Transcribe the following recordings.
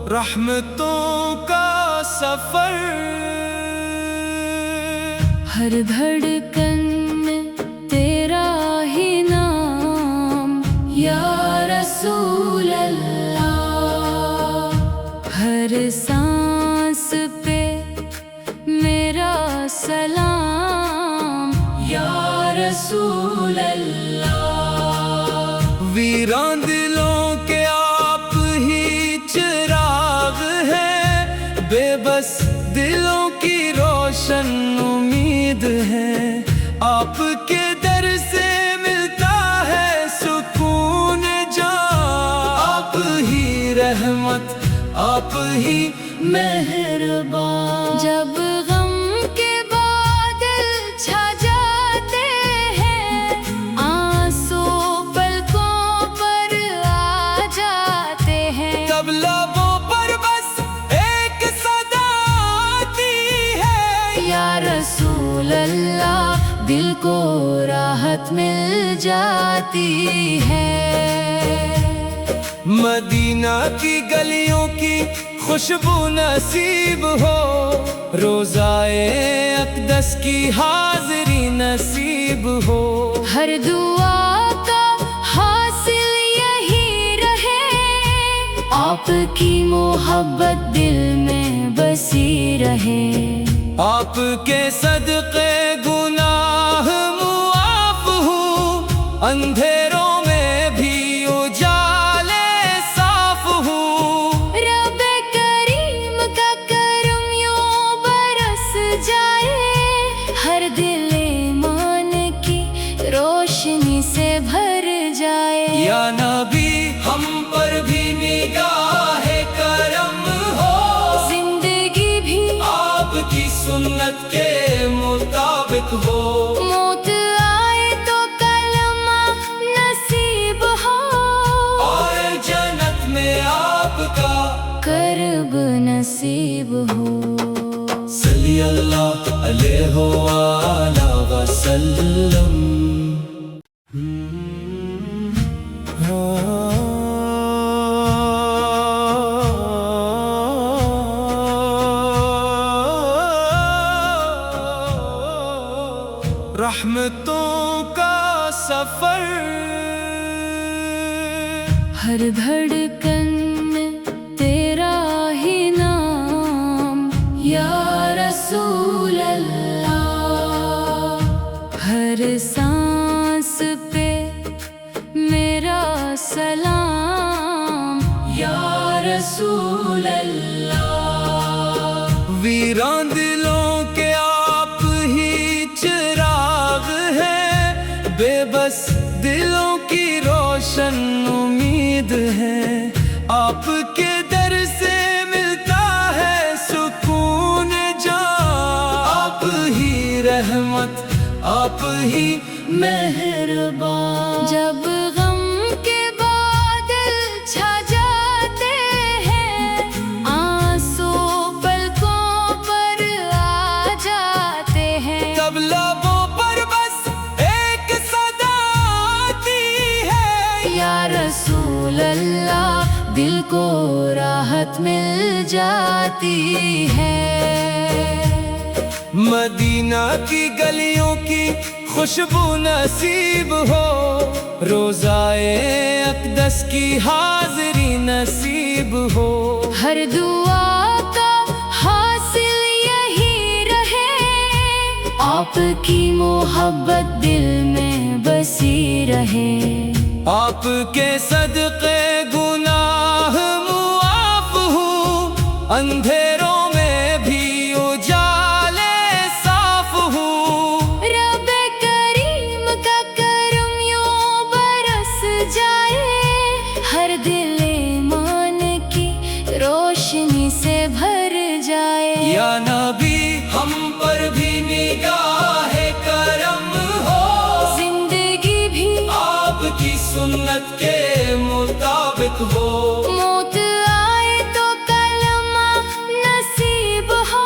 رحمتوں کا سفر، ہر دھڑکن میں تیرا ہی نام یا رسول اللہ، ہر سانس پہ میرا سلام یا رسول اللہ۔ ویران دلوں کے آپ ہی چراغ ہیں، بے بس دلوں کی روشن امید ہے، آپ کے در سے ملتا ہے سکون جان، آپ ہی رحمت، آپ ہی مہربان۔ جب غم کے بادل چھا جاتے ہیں، آنسو پلکوں پر آ جاتے ہیں، تب لبوں پر بس ایک صدا آتی ہے، یا رسول اللہ دل کو راحت مل جاتی ہے۔ مدینہ کی گلیوں کی خوشبو نصیب ہو، روزائے اقدس کی حاضری نصیب ہو، ہر دعا کا حاصل یہی رہے، آپ کی محبت دل میں بسی رہے، آپ کے صدقے گناہ معاف ہوں، اندھیروں میں بھی اجالے صاف ہوں، رب کریم کا کرم یوں برس جائے، ہر دل ایمان کی روشنی سے بھر جائے، یا نبی ہم پر بھی نگاہ کرم ہو، زندگی بھی آپ کی سنت کے مطابق ہو، موت آئے تو کلمہ نصیب ہو، اور جنت میں آپ کا قرب نصیب ہو۔ صلی اللہ علیہ وآلہ وسلم۔ رحمتوں کا سفر، ہر دھڑکن میں تیرا ہی نام یا رسول اللہ، ہر سانس پہ میرا سلام یا رسول اللہ۔ ویران دلوں کے آپ ہی چراغ ہیں، بے بس دلوں کی روشن امید ہے، آپ کے در سے ملتا ہے سکون جان، آپ ہی رحمت، آپ ہی مہربان۔ جب غم کے بادل چھا جاتے ہیں، آنسو پلکوں پر آ جاتے ہیں، تب لبوں پر بس ایک صدا آتی ہے، یا رسول اللہ دل کو راحت مل جاتی ہے۔ مدینہ کی گلیوں کی خوشبو نصیب ہو، روزائے اقدس کی حاضری نصیب ہو، ہر دعا کا حاصل یہی رہے، آپ کی محبت دل میں بسی رہے، آپ کے صدقے گناہ معاف ہوں، اندھیروں میں بھی اجالے صاف ہوں، رب کریم کا کرم یوں برس جائے، ہر دل ایمان کی روشنی سے بھر جائے، یا نبی ہم پر بھی نگاہ کرم ہو، زندگی بھی آپ کی سنت کے مطابق ہو، موت آئے تو کلمہ نصیب ہو،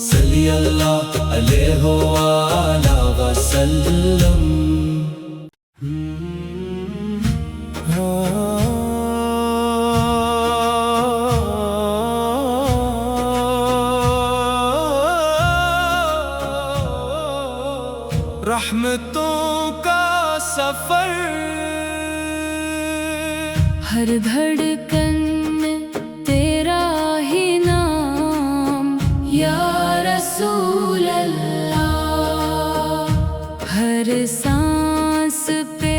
صلی اللہ علیہ وآلہ وسلم۔ رحمتوں کا سفر، ہر دھڑکن میں تیرا ہی نام یا رسول اللہ، ہر سانس پہ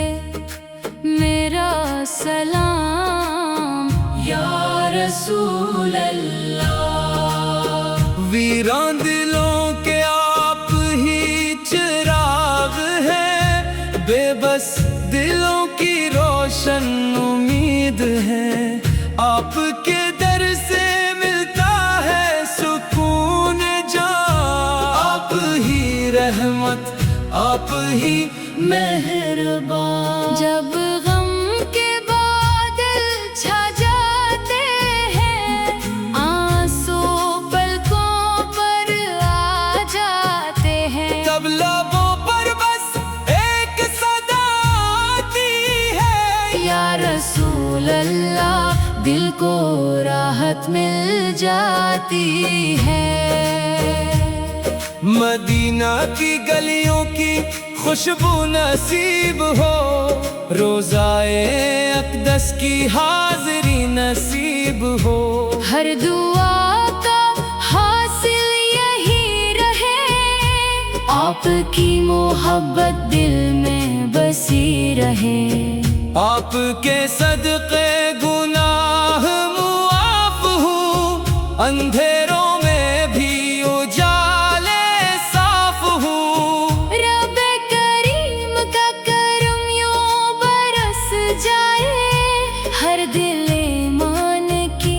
میرا سلام یا رسول اللہ۔ ویران دلوں کے آپ ہی چراغ ہیں، بے بس دلوں کی روشن امید ہے، آپ کے در سے ملتا ہے سکون جان، آپ ہی رحمت، آپ ہی مہربان۔ جب غم کے بادل چھا جاتے ہیں، آنسو پلکوں پر آ جاتے ہیں، تب لبوں پر بس ایک صدا آتی ہے، یا رسول اللہ دل کو راحت مل جاتی ہے۔ مدینہ کی گلیوں کی خوشبو نصیب ہو، روزائے اقدس کی حاضری نصیب ہو، ہر دعا کا حاصل یہی رہے، آپ کی محبت دل میں بسی رہے، آپ کے صدقے گناہ معاف ہوں، اندھیروں میں بھی اجالے صاف ہوں، رب کریم کا کرم یوں برس جائے، ہر دل ایمان کی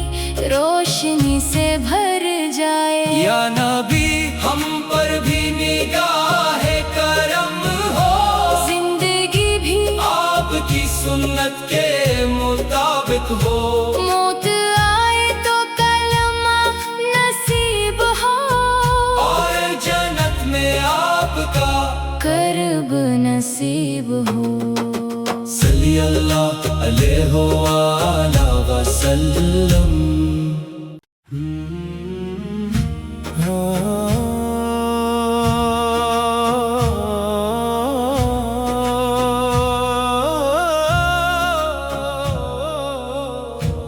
روشنی سے بھر جائے، یا نبی ہم پر بھی نگاہ کرم ہو، زندگی بھی آپ کی سنت کے مطابق ہو، موت آئے تو کلمہ نصیب ہو، اور جنت میں آپ کا کرب نصیب ہو۔ صلی اللہ علیہ وآلہ وسلم۔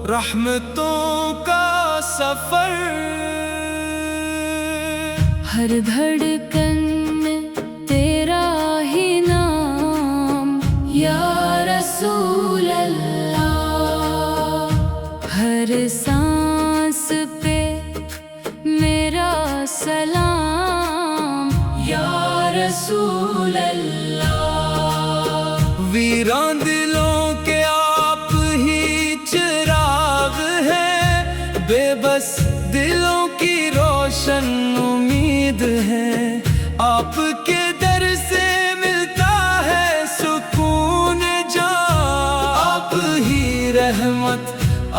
رحمتوں کا سفر، ہر دھڑکن میں تیرا ہی نام یا رسول اللہ، ہر سانس پہ میرا سلام یا رسول اللہ۔ ویران دلوں کے آپ ہی چراغ ہیں، بے بس دلوں کی روشن امید ہے، آپ کے در سے ملتا ہے سکون جان، آپ ہی رحمت،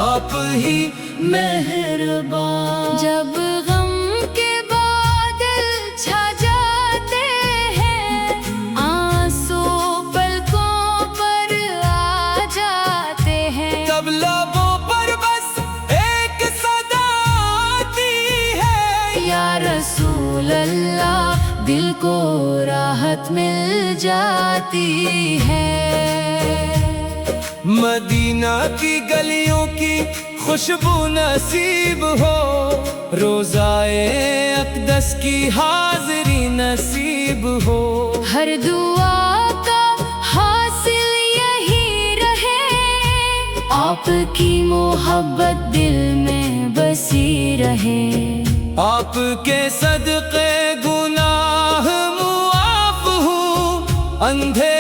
آپ ہی مہربان۔ جب غم کے بادل چھا جاتے ہیں، آنسو پلکوں پر آ جاتے ہیں، تب لبوں پر بس ایک صدا آتی ہے، یا رسول اللہ دل کو راحت مل جاتی ہے۔ مدینہ کی گلیوں کی خوشبو نصیب ہو، روزائے اقدس کی حاضری نصیب ہو، ہر دعا کا حاصل یہی رہے، آپ کی محبت دل میں بسی رہے، آپ کے صدقے گناہ معاف ہوں، اندھے